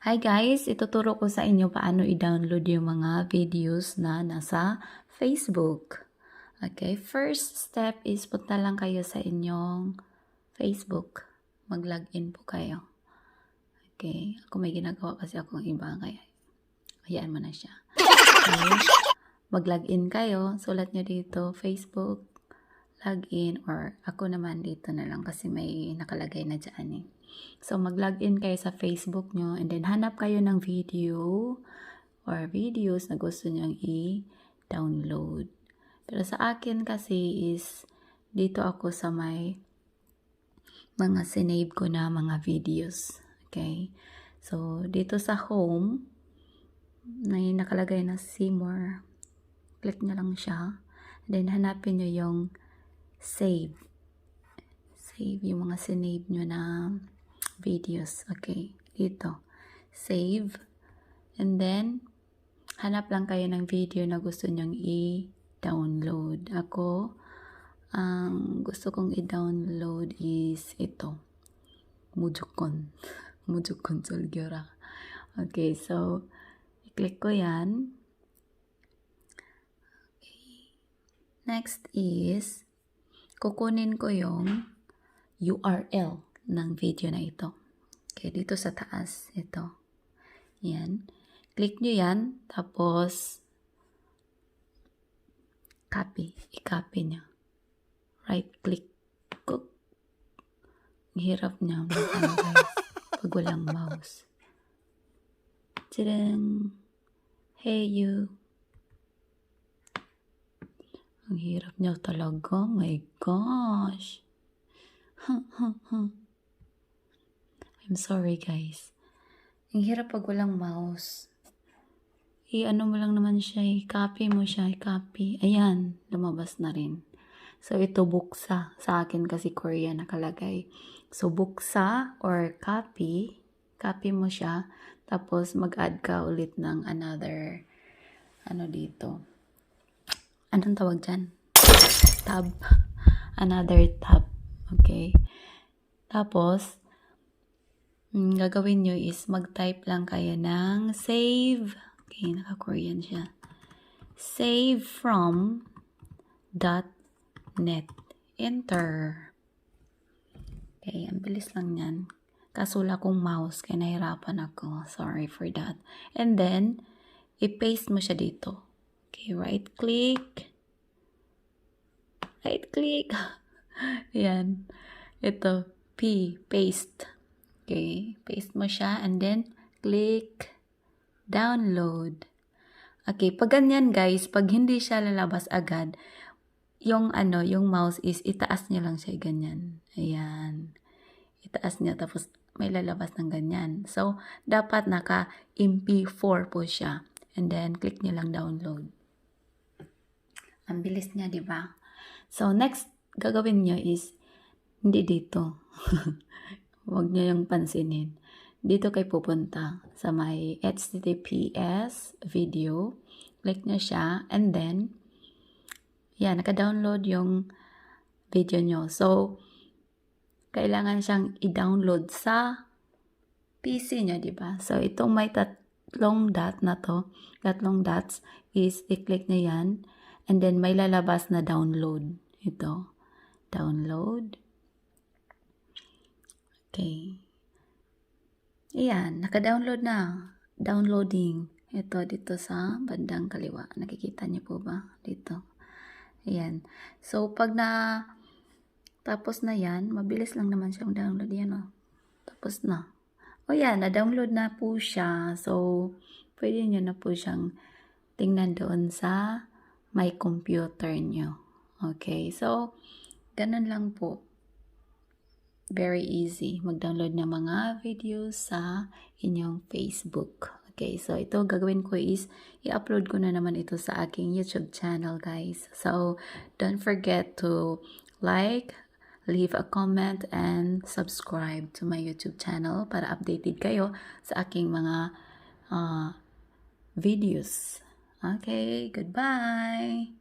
Hi guys, ituturo ko sa inyo paano i-download yung mga videos na nasa Facebook. Okay, first step is punta lang kayo sa inyong Facebook. Mag-login po kayo. Okay, ako may ginagawa kasi akong iba, kaya hayaan mo na siya. Okay, mag-login kayo, sulat nyo dito, Facebook, login, or ako naman dito na lang kasi may nakalagay na dyan eh. So, mag-login kayo sa Facebook nyo and then hanap kayo ng video or videos na gusto nyong i-download. Pero sa akin kasi is dito ako sa may mga sinave ko na mga videos. Okay? So, dito sa home, may nakalagay na see more. Click nyo lang siya. Then, hanapin nyo yung save. Save yung mga sinave nyo na videos. Okay, dito. Save. And then, hanap lang kayo ng video na gusto nyong i-download. Ako, ang gusto kong i-download is ito. Mujukon. Mujukon Solgyora. Okay, so, i-click ko yan. Okay. Next is, kukunin ko yung URL ng video na ito. Okay, dito sa taas, ito. Yan. Click nyo yan, tapos copy. I-copy nyo. Right click. Cook. Hirap niya. Guys, pag walang mouse. Tadang! Hey you. Ang hirap niya talaga. Oh my gosh. I'm sorry guys. Ang hirap pag walang mouse. I-ano mo lang naman siya, i-copy mo siya, i-copy. Ayan, lumabas na rin. So, ito buksa. Sa akin kasi Korean nakalagay. So, buksa or copy. Copy mo siya. Tapos, mag-add ka ulit ng another, ano dito. Anong tawag dyan? Tab. Another tab. Okay. Tapos, gagawin nyo is mag-type lang kayo ng save. Okay, naka-Korean siya. Save from .net. Enter. Okay, ang bilis lang yan. Kaso wala kong mouse, kaya nahirapan ako. Sorry for that. And then, i-paste mo siya dito. Okay, right-click. Right-click. Yan. Ito, paste. Okay, paste mo siya and then click download. Okay, pag ganyan guys, pag hindi siya lalabas agad, yung mouse is itaas niyo lang siya ganyan. Ayan. Itaas niyo tapos may lalabas ng ganyan. So, dapat naka MP4 po siya. And then click niyo lang download. Ang bilis niya, 'di ba? So, next gagawin niyo is hindi dito. Huwag niyo yung pansinin. Dito kayo pupunta sa may HTTPS video. Click niyo siya. And then, yan, naka-download yung video nyo. So, kailangan siyang i-download sa PC nyo, diba? So, itong may tatlong dot na to, tatlong dots, is i-click nyo yan. And then, may lalabas na download. Ito. Download. Okay. Ayan, naka-download na. Downloading. Ito, dito sa bandang kaliwa. Nakikita niyo po ba? Dito. Ayan. So, pag tapos na yan, mabilis lang naman siyang download. Yan, oh. Tapos na. O yan, na-download na po siya. So, pwede nyo na po siyang tingnan doon sa my computer nyo. Okay. So, ganun lang po. Very easy mag-download ng mga videos sa inyong Facebook. Okay, so ito gagawin ko is i-upload ko na naman ito sa aking YouTube channel, guys. So, don't forget to like, leave a comment, and subscribe to my YouTube channel para updated kayo sa aking mga videos. Okay, goodbye!